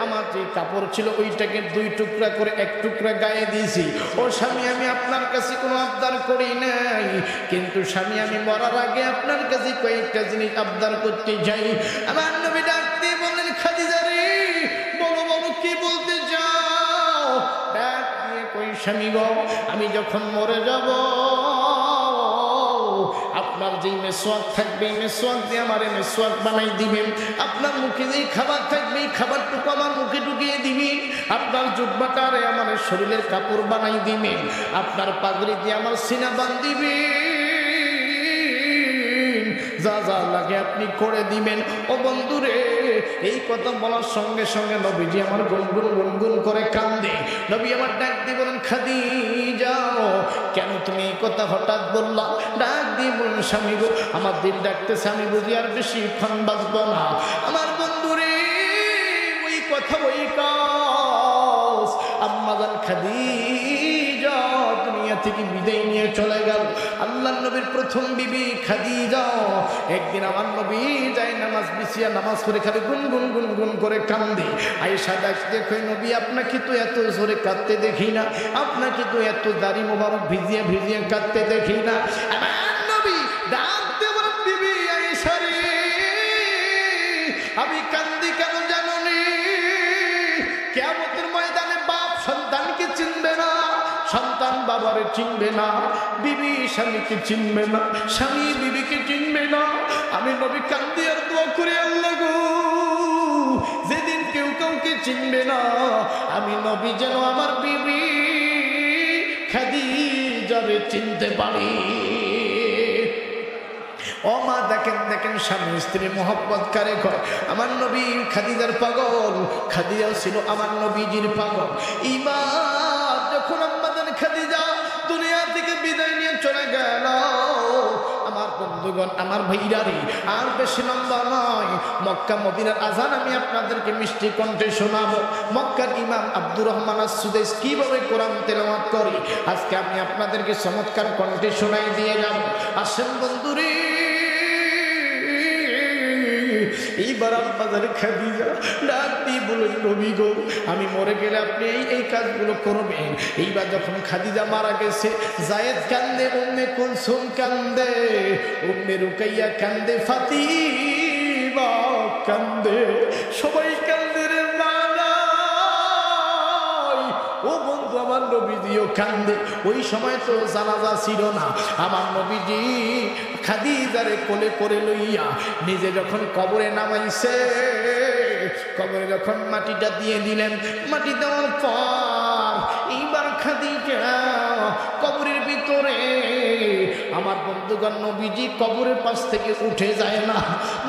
S1: আমার যে কাপড় ছিল ওইটাকে 2 টুকরা করে 1 টুকরা গায়ে দিয়েছি। ও স্বামী, আমি আপনার কাছে কোনো আবদার করি নাই, কিন্তু স্বামী আমি মরার আগে আপনার কাছে কয়েকটা জিনিস আবদার করতে যাই। আমার নবী ডাক দিয়ে বললেন, খাদিজা রে, বলো বলো কি বলতে চাও? ডাক দিয়ে কই স্বামী গো, আমি যখন মরে যাব আপনার যেই মেসওয়াক থাকবে মেসওয়াক দিয়ে আমার মেসওয়াক বানাই দিবেন, আপনার মুখে যেই খাবার থাকবে এই খাবারটুকু আমার মুখে ঢুকিয়ে দিবেন, আপনার জুব্বাটারে আমার শরীরের কাপড় বানাই দিবেন, আপনার পাগড়ি দিয়ে আমার সিনা বান্ধিবেন, যা যা লাগে আপনি করে দিবেন। ও বন্ধুরে, এই কথা বলার সঙ্গে সঙ্গে নবীজি আমার গুনগুন গুনগুন করে কান্দে। নবী আমার ডাক দিয়ে বলেন, খাদিজা কেন তুমি এই কথা হঠাৎ বললা? ডাক দিয়ে বলেন, স্বামী গো, আমার দিল ডাকতেছে, আমি বুঝি আর বেশিক্ষণ বাঁচব না। আমার বন্ধুরে, ওই কথা ওই কাজ আম্মাজান খাদিজা দুনিয়া থেকে বিদায় নিয়ে চলে গেল। আল্লাহর নবীর প্রথম বিবি খাদিজা একদিন আমার নবী যায় নামাজ বিছিয়া নামাজ পড়ে খালি গুনগুন গুনগুন করে কান্দে। আয়েশা ডাকতে কই, নবী আপনাকে তো এত জোরে কাঁদতে দেখি না, আপনাকে তো এত দাড়ি মোবারক ভিজিয়ে ভিজিয়ে কাঁদতে দেখি না। আমার নবী ডাকতে বলেন, বিবি আয়েশা রে, আমি কান্দি কেন জানো নি? কিয়ামতের ময়দানে বাপ সন্তানকে চিনবে না, সন্তান বাবারে চিনবে না, বিবি স্বামীকে চিনবে না, স্বামী বিবিকে চিনবে না। আমি নবী কান্দি আর দোয়া করি, আল্লাহ গো, যেদিন কেউ কাউকে চিনবে না, আমি নবী যেন আমার বিবি খাদিজারে চিনতে পারি। ও মা, দেখেন দেখেন স্বামী স্ত্রী মোহব্বত কারে কয়। আমার নবী খাদিজার পাগল, খাদিজাও ছিল আমার নবীজির পাগল। ইমান যখন আম্মাজান খাদিজা দুনিয়া থেকে বিদায় নিয়ে চলে গেল, আমার বন্ধুগণ, আমার ভাইরারে, আর বেশি লম্বা নয়, মক্কা মদিনার আজান আমি আপনাদেরকে মিষ্টি কণ্ঠে শোনাবো। মক্কার ইমাম আব্দুর রহমান আস-সুদাইস কিভাবে কোরআন তেলাওয়াত করে আজকে আমি আপনাদেরকে চমৎকার কণ্ঠে শোনাই দিয়ে যাব। আসেন বন্ধুরে, এইবার আম্মাজান খাদিজা ডাক দিয়ে বলেন, নবী গো, আমি মরে গেলে আপনি এই কাজগুলো করবেন। এইবার যখন খাদিজা মারা গেছে, জায়েদ কান্দে, উম্মে কুলসুম কান্দে, উম্মে রুকাইয়া কান্দে, ফাতিমা কান্দে, সবাই কান্দে রে মানা। ও বন্ধু, আমার নবীজিও কান্দে। ওই সময় তো জানাজা ছিল না, আমার নবীজি খাদিজারে কোলে করে লইয়া নিজে যখন কবরে নামাইছে, কবরে যখন মাটিটা দিয়ে দিলেন, মাটি দেওয়ার পর এইবার খাদিজা কবরের ভিতরে, আমার বন্ধুগণ, নবীজি কবরের পাশ থেকে উঠে যায় না,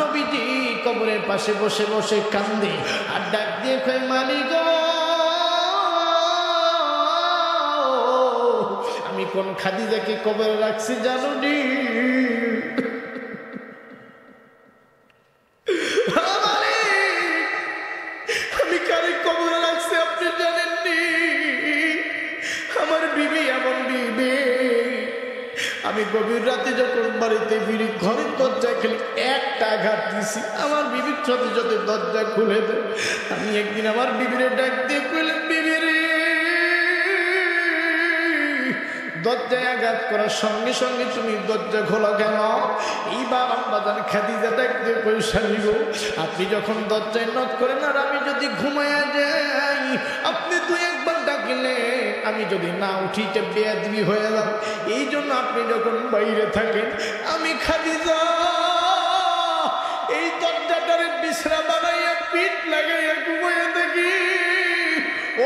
S1: নবীজি কবরের পাশে বসে বসে কান্দে আর ডাক দিয়ে কয়, মালিক আমি কোন খাদিজাকে কবরে রাখছি জানো নি? আমি কারে কবরে রাখছি আপনি জানেননি? আমার বিবি এমন বিবি, আমি গভীর রাতে যখন বাড়িতে ফিরি, ঘরের দরজায় খালি একটা আঘাত দিছি, আমার বিবির সাথে সাথে দরজা খুলে দেয়। আমি একদিন আমার বিবিরে ডাক দিয়ে কইলাম, বিবি রে, দরজায় আঘাত করার সঙ্গে সঙ্গে তুমি দরজা খোলা কেন? এইবার আম্মাজান খাদিজা ডাক দিয়ে কই, স্বামী গো, আপনি যখন দরজায় নক করেন আর আমি যদি ঘুমায়া যাই, আপনি 2-1 ডাকিলে আমি যদি না উঠি তো বেয়াদবি হয়ে যাব। এই জন্য আপনি যখন বাইরে থাকেন, আমি খাদিজা এই দরজাটারে বিছরা বানাইয়া পিঠ লাগাইয়া ঘুমাইয়া থাকি।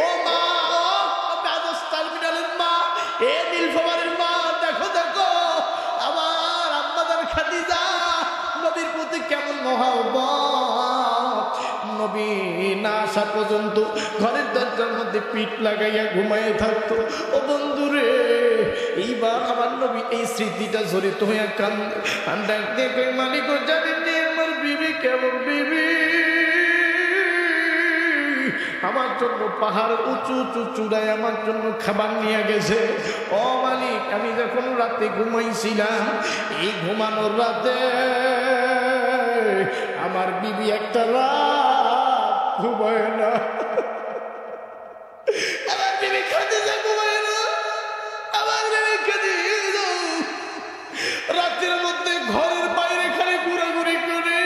S1: ও মা, টার্মিনালের মা, এ নীলফামারীর মা, দেখো দেখো, আমার খাদিজা নবীর প্রতি কেমন মহব্বত, নবী না আসা পর্যন্ত ঘরের দরজার মধ্যে পিঠ লাগাইয়া ঘুমাইয়া থাকতো। ও বন্ধুরে, এইবার আমার নবী এই স্মৃতিটা জড়িত হইয়া কান্দে। আমি ডাক দিয়ে কই, মালিক জানেন নি আমার বিবি কেমন বিবি, আমার জন্য পাহাড় উঁচু উঁচু চূড়ায় আমার জন্য খাবার নিয়ে গেছে। ও মালিক, আমি যখন রাতে ঘুমাইছিলাম, এই ঘুমানোর রাতে আমার বিবি একটা রাত ঘুমায় না, আমার বিবি খাদিজা ঘুমায় না, আমার বিবি খাদিজা রাতের মধ্যে ঘরের বাইরে খালি ঘুরাঘুরি করে।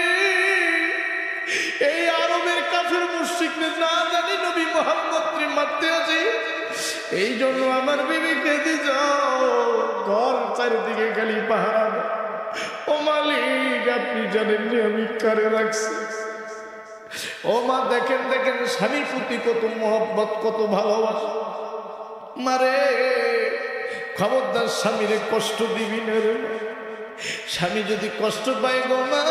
S1: এই আরবের কাফের মুশরিকদের না জানি নবী মুহাম্মদকে মারতে আছে, এই জন্য আমার বিবি খাদিজা ঘর চারিদিকে খালি পাহারা। ও মালিক, আপনি জানেন যে আমি কারে রাখছি। ও মা, দেখেন দেখেন স্বামীর প্রতি কত মহব্বত, কত ভালোবাসা। মারে, খবরদার স্বামীরে কষ্ট দিবি না রে। স্বামী যদি কষ্ট পায় গো মা,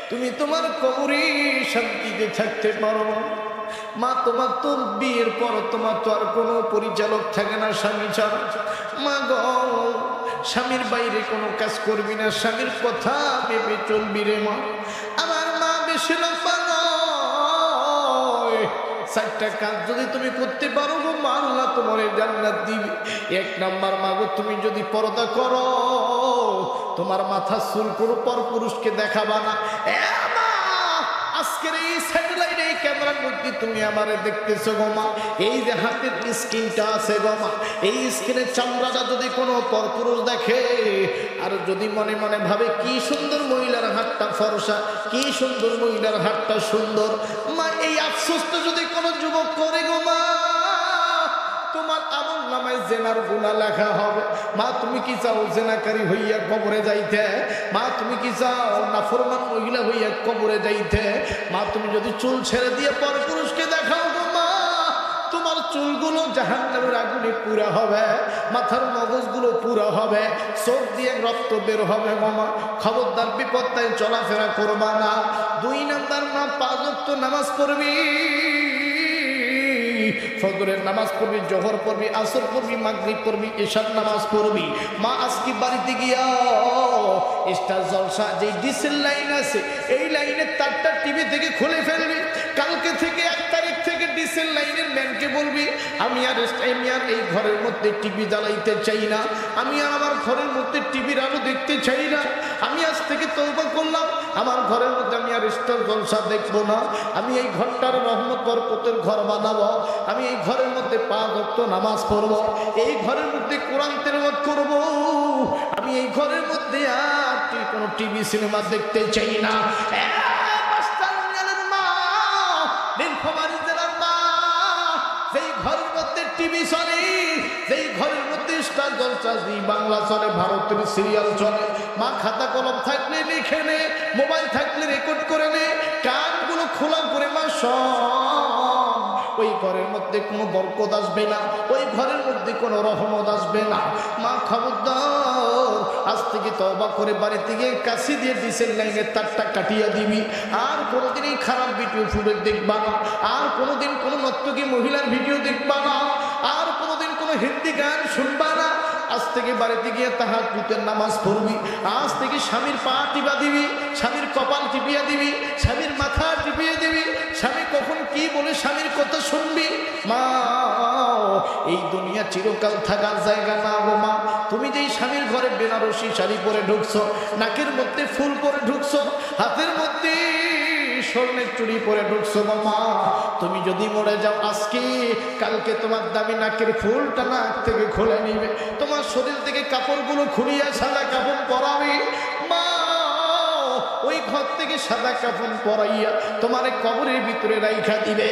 S1: তুমি তোমার কবরে শান্তিতে থাকতে পারো না। মা, তোমার তো বিয়ের পর তোমার তো আর কোনো পরিচালক থাকে না স্বামী ছাড়া। মা গো, স্বামীর বাইরে কোনো কাজ করবি না, স্বামীর কথা ভেবে চলবি রে মা। আমার মা বেশি লম্বা নয়, 4টা কাজ যদি তুমি করতে পারো গো মা, আল্লাহ তোমার জান্নাত দিবে। 1 নাম্বার, মা গো, তুমি যদি পর্দা করো, তোমার মাথা চুল কোনো পরপুরুষকে দেখাবা না। আজকের এই স্যাটেলাইট এই ক্যামেরার মধ্যে তুমি আমারে দেখতেছো গো মা, এই যে হাতের স্ক্রিনটা আছে গো মা, এই স্ক্রিনের চামড়াটা যদি কোনো পরপুরুষ দেখে আর যদি মনে মনে ভাবে কি সুন্দর মহিলার হাতটা ফর্সা, কি সুন্দর মহিলার হাতটা সুন্দর, মা এই আফসোসটা যদি কোনো যুবক করে গো মা, তোমার আমল নামায় জেনার গুনাহ লেখা হবে। মা, তুমি কি চাও জেনাকারী হইয়া কবরে যাইতে? মা, তুমি কি চাও নাফরমান মহিলা হইয়া কবরে যাইতে? মা, তুমি যদি চুল ছেড়ে দিয়ে পরপুরুষকে দেখাও গো মা, তোমার চুলগুলো জাহান্নামের আগুনে পুরা হবে, মাথার মগজগুলো পুরা হবে, চোখ দিয়ে রক্ত বের হবে গো মা। খবরদার বিপত্তায় চলাফেরা করবা না। 2 নাম্বার, মা 5 ওয়াক্ত নামাজ পড়বি, ফজরের নামাজ পড়বি, জোহর পড়বি, আসর পড়বি, মাগরিব পড়বি, ইশার নামাজ পড়বি। মা, আজকে বাড়িতে গিয়া স্টার জলসা যে ডিসেল লাইন আছে, এই লাইনের তারটা টিভি থেকে খুলে ফেলবি। কালকে থেকে 1 তারিখ থেকে ডিসেল লাইনের ম্যানকে বলবি, আমি আর এই ঘরের মধ্যে টিভি জ্বালাইতে চাই না, আমি আর আমার ঘরের মধ্যে টিভির আলো দেখতে চাই না। আমি আজ থেকে তওবা করলাম, আমার ঘরের মধ্যে আমি আর স্টার জলসা দেখবো না। আমি এই ঘরটার রহমত বরকতের ঘর বানাবো। আমি এই ঘরের মধ্যে 5 ওয়াক্ত নামাজ পড়বো, এই ঘরের মধ্যে কোরআন তেলাওয়াত করব। আমি এই ঘরের মধ্যে আর কোনো টিভি সিনেমা দেখতে চাই না। যেই ঘরের মধ্যে টিভি চলে, যেই ঘরের মধ্যে স্টার জলসা জি বাংলা চলে, ভারতের সিরিয়াল চলে, মা খাতা কলম থাকলে লিখে নে, মোবাইল থাকলে রেকর্ড করে নে, কানগুলো খোলা করে মা সব। ওই ঘরের মধ্যে কোনো বরকত আসবে না, ওই ঘরের মধ্যে কোনো রহমত আসবে না। মা, খবরদার, আজ থেকে তওবা করে বাড়িতে গিয়ে কাশি দিয়ে ডিসেল লাইনের তারটা কাটিয়ে দিবি। আর কোনোদিন এই খারাপ ভিডিও ফুটেজ দেখবা না, আর কোনোদিন কোনো নর্তকী মহিলার ভিডিও দেখবা না, আর কোনোদিন কোনো হিন্দি গান শুনবা না। আজ থেকে বাড়িতে গিয়ে তাহাজ্জুদের নামাজ পড়বি। আজ থেকে স্বামীর পা টিপা দিবি, স্বামীর কপাল টিপিয়ে দিবি, স্বামীর মাথা টিপিয়ে দিবি, স্বামী কখন কি বলে স্বামীর কথা শুনবি। মা, এই দুনিয়া চিরকাল থাকার জায়গা না গো মা। তুমি যেই স্বামীর ঘরে বেনারসি শাড়ি পরে ঢুকছো, নাকের মধ্যে ফুল পরে ঢুকছো, হাতের মধ্যে স্বর্ণের চুড়ি পরে ঢুকছো গো মা, তুমি যদি মরে যাও আজকে, কালকে তোমার দামি নাকের ফুলটা নাক থেকে খুলে নিবে, তোমার শরীর থেকে কাপড়গুলো খুলিয়া সাদা কাপড় পরাবে। মা, ওই ঘর থেকে সাদা কাপড় পরাইয়া তোমার কবরের ভিতরে রাইখা দিবে।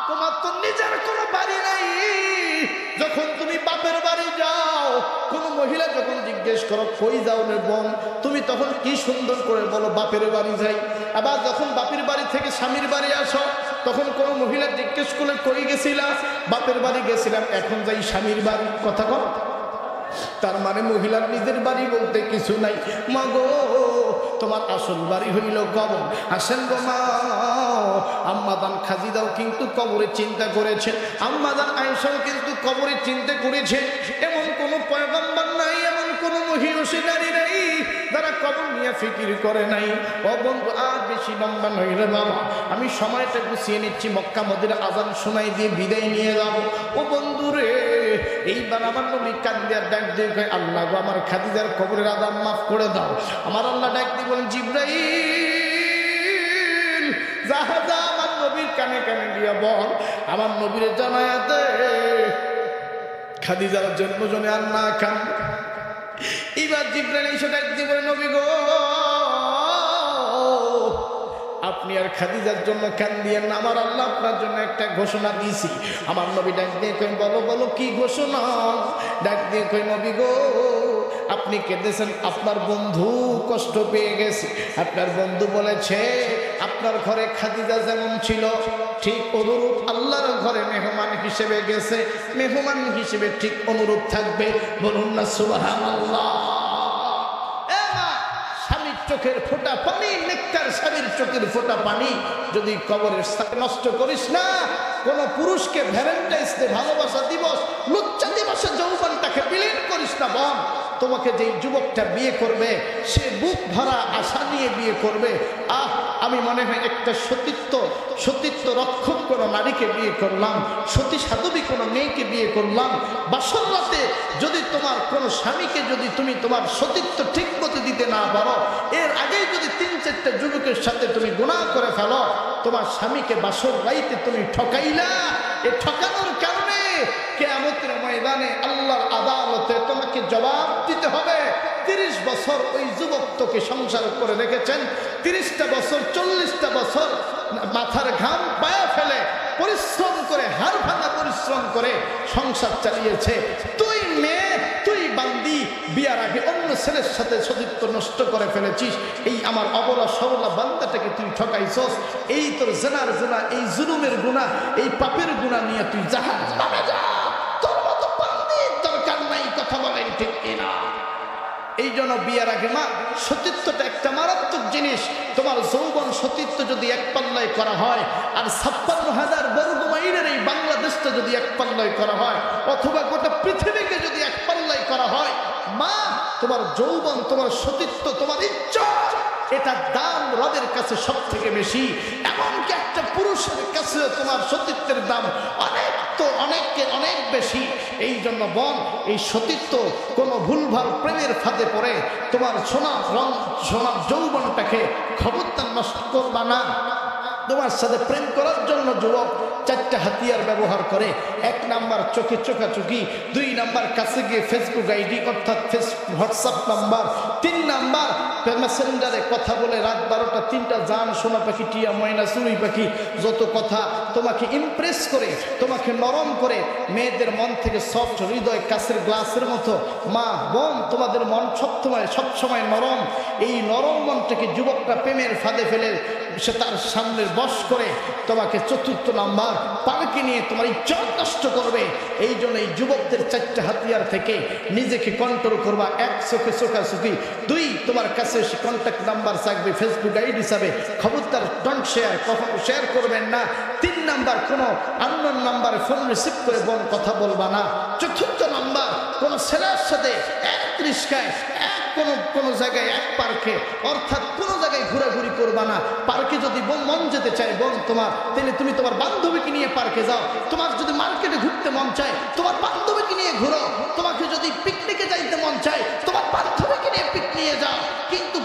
S1: তোমার তো নিজের কোনো বাড়ি নাই। যখন তুমি বাপের বাড়ি যাও, কোন মহিলা যখন জিজ্ঞেস করো কই যাও রে বোন, তুমি তখন কি সুন্দর করে বলো বাপের বাড়ি যাই। আবার যখন বাপের বাড়ি থেকে স্বামীর বাড়ি আসো, তখন কোন মহিলা জিজ্ঞেস করলে কই গেছিলা, বাপের বাড়ি গেছিলাম, এখন যাই স্বামীর বাড়ি। কথা কর, তার মানে মহিলার নিজের বাড়ি বলতে কিছু নাই। মা গো, তোমার আসল বাড়ি হইল কবর। আসেন গো মা, আম্মাদান খাদিজাও কিন্তু কবরে চিন্তা করেছেন, আম্মাদান আয়েশাও কিন্তু কবরে চিন্তা করেছেন। এমন কোন পয়গম্বর নাই, এমন কোন মহিষী নারী নাই যারা কবর নিয়ে ফিকির করে নাই। ও বন্ধু, আর বেশি লম্বা নই রে বাবা, আমি সময়টা গুছিয়ে নিচ্ছি, মক্কা মদিনা আজান শোনাই দিয়ে বিদায় নিয়ে যাব। ও বন্ধু রে, এইবার আমার নবী কান্দিয়া ডাক দিয়ে কয়, আল্লাহ গো, আমার খাদিজার কবরের আযাব মাফ করে দাও। আমার আল্লাহ ডাক দিয়ে বলেন, জিবরাইল যা যা আমার নবীর কানে কানে দিয়া বল, আমার নবীর জানায়া দে খাদিজার জন্য যেন আর না খান। এবার জিবরাইল এসে ডাক দিয়ে বলে, নবী গো, আপনি আর খাদিজার জন্য কান দিয়েন না, আমার আল্লাহ আপনার জন্য একটা ঘোষণা দিয়েছি। আমার নবী ডাক দিয়ে কই, বলো বলো কি ঘোষণা? ডাক দিয়ে কই, নবী গো, আপনি কেঁদেছেন, আপনার বন্ধু কষ্ট পেয়ে গেছে। আপনার বন্ধু বলেছে আপনার ঘরে খাদিজা যেমন ছিল ঠিক অনুরূপ আল্লাহর ঘরে মেহমান হিসেবে গেছে, মেহমান হিসেবে ঠিক অনুরূপ থাকবে। বলুন না সুবহানাল্লাহ। চোখের ফোঁটা পানি, নেককার স্বামীর চোখের ফোঁটা পানি যদি কবরের সাথে নষ্ট করিস না। কোন পুরুষকে ভ্যালেন্টাইন্স ডে, ভালোবাসা দিবস, লজ্জা দিবসে যৌবনটাকে বিলীন করিস না। বোন, তোমাকে যেই যুবকটা বিয়ে করবে সে বুক ভরা আশা নিয়ে বিয়ে করবে। আমি মনে হয় একটা সতীত্ব রক্ষক কোনো নারীকে বিয়ে করলাম, সতী সাধবী কোনো মেয়েকে বিয়ে করলাম। বাসর রাতে যদি তোমার কোনো স্বামীকে যদি তুমি তোমার সতীত্ব ঠিক মতো দিতে না পারো, এর আগেই যদি 3-4টা যুবকের সাথে তুমি গুনাহ করে ফেলো, তোমার স্বামীকে বাসর রাইতে তুমি ঠকাইলা। এ ঠকানোর কারণে কিয়ামতের ময়দানে আল্লাহর আদালতে তোমাকে জবাব দিতে হবে। 30 বছর ওই যুবক তোকে সংসার করে রেখেছেন, 30টা বছর 40টা বছর মাথার ঘাম পায়ে ফেলে পরিশ্রম করে, হাড় ভাঙা পরিশ্রম করে সংসার চালিয়েছে। তুই মেয়ে, তুই বান্দি, বিয়ার আগে অন্য ছেলের সাথে সতীত্ব নষ্ট করে ফেলেছিস। এই আমার অবলা সবলা বান্দাটাকে তুই ঠকাইছস। এই তোর জেনার গুনাহ, এই জুলুমের গুনাহ, এই পাপের গুনাহ নিয়ে তুই জাহান্নামে যা। তোর মতো বান্দির দরকার নাই। কথা বলেন ঠিক কিনা? এই জন্য বিয়ার আগে মা, সতীত্বটা একটা মারাত্মক জিনিস। তোমার যৌবন সতীত্ব যদি এক পাল্লায় করা হয়, আর 56,000 বর্গ মাইলের এই বাংলাদেশটা যদি এক পাল্লায় করা হয়, অথবা গোটা পৃথিবীকে যদি এক পাল্লায় করা হয়, মা, তোমার যৌবন, তোমার সতীত্ব, তোমার ইজ্জত, এটার দাম রবের কাছে সব থেকে বেশি। এমনকি একটা পুরুষের কাছে তোমার সতীত্বের দাম অনেক বেশি। এই জন্য বোন, এই সতীত্ব কোনো ভুলভাল প্রেমের ফাঁদে পড়ে তোমার সোনার যৌবনটাকে খবরদার নষ্ট করবা না। তোমার সাথে প্রেম করার জন্য যুবক 4টা হাতিয়ার ব্যবহার করে। 1 নাম্বার চোখে চোখাচোখি, 2 নাম্বার কাছে গিয়ে ফেসবুক আইডি অর্থাৎ হোয়াটসঅ্যাপ নাম্বার, 3 নাম্বার মেসেঞ্জারে কথা বলে রাত 12টা 3টা জান, সোনা পাখি, টিয়া, ময়না, চুড়ি পাখি, যত কথা তোমাকে ইমপ্রেস করে, তোমাকে নরম করে, মেয়েদের মন থেকে সফট হৃদয় কাছের গ্লাসের মতো। মা বোন, তোমাদের মন সবসময় নরম। এই নরম মনটাকে যুবকটা প্রেমের ফাঁদে ফেলে সে তার সামনের বশ করে তোমাকে 4র্থ নাম্বার পার্কে নিয়ে তোমার ইজ্জত নষ্ট করবে। এই জন্য এই যুবকদের 4টা হাতিয়ার থেকে নিজেকে কন্ট্রোল করবা। 1 চোখে চোখাচোখি, 2 তোমার কাছে কন্ট্যাক্ট নাম্বার থাকবে, ফেসবুক আইডি হিসাবে, খবরদার ডোন্ট শেয়ার, কখনো শেয়ার করবেন না। 3 নাম্বার, কোনো আননোন নাম্বারে ফোন রিসিভ করে বোন কথা বলবা না। 4র্থ নাম্বার, কোনো ছেলের সাথে এক রিস্কায়, কোনো জায়গায়, এক পার্কে, অর্থাৎ কোনো জায়গায় ঘোরাঘুরি করবা না। পার্কে যদি মন যেতে চায় বোন তোমার, তাহলে তুমি তোমার বান্ধবীকে নিয়ে পার্কে যাও। তোমার যদি মার্কেটে ঘুরতে মন চায়, তোমার বান্ধবীকে নিয়ে ঘুরো। তোমাকে যদি পিকনিকে যাইতে মন চায়, তোমার বান্ধবীকে নিয়ে পিকনিকে যাও। কিন্তু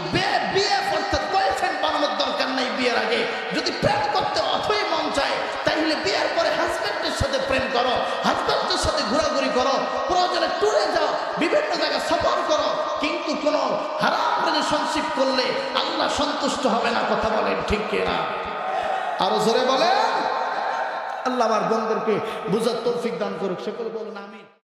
S1: বিয়ে অর্থাৎ বয়ফ্রেন্ড বানানোর দরকার নাই। বিয়ের আগে যদি প্রেম করতে অথই মন চায়, তাহলে বিয়ের পরে হাজব্যান্ডের সাথে প্রেম করো, হাজব্যান্ডের সাথে ঘোরাঘুরি করো, প্রয়োজনে ট্যুরে যাও, বিভিন্ন জায়গায় সফর করো। কিন্তু কোনো হারাম রিলেশনশিপ করলে আল্লাহ সন্তুষ্ট হবে না। কথা বলেন ঠিক কিনা? আরো জোরে বলেন। আল্লাহ আমার বন্ধুদেরকে বুঝার তৌফিক দান করুক। সকলে বলুন আমিন।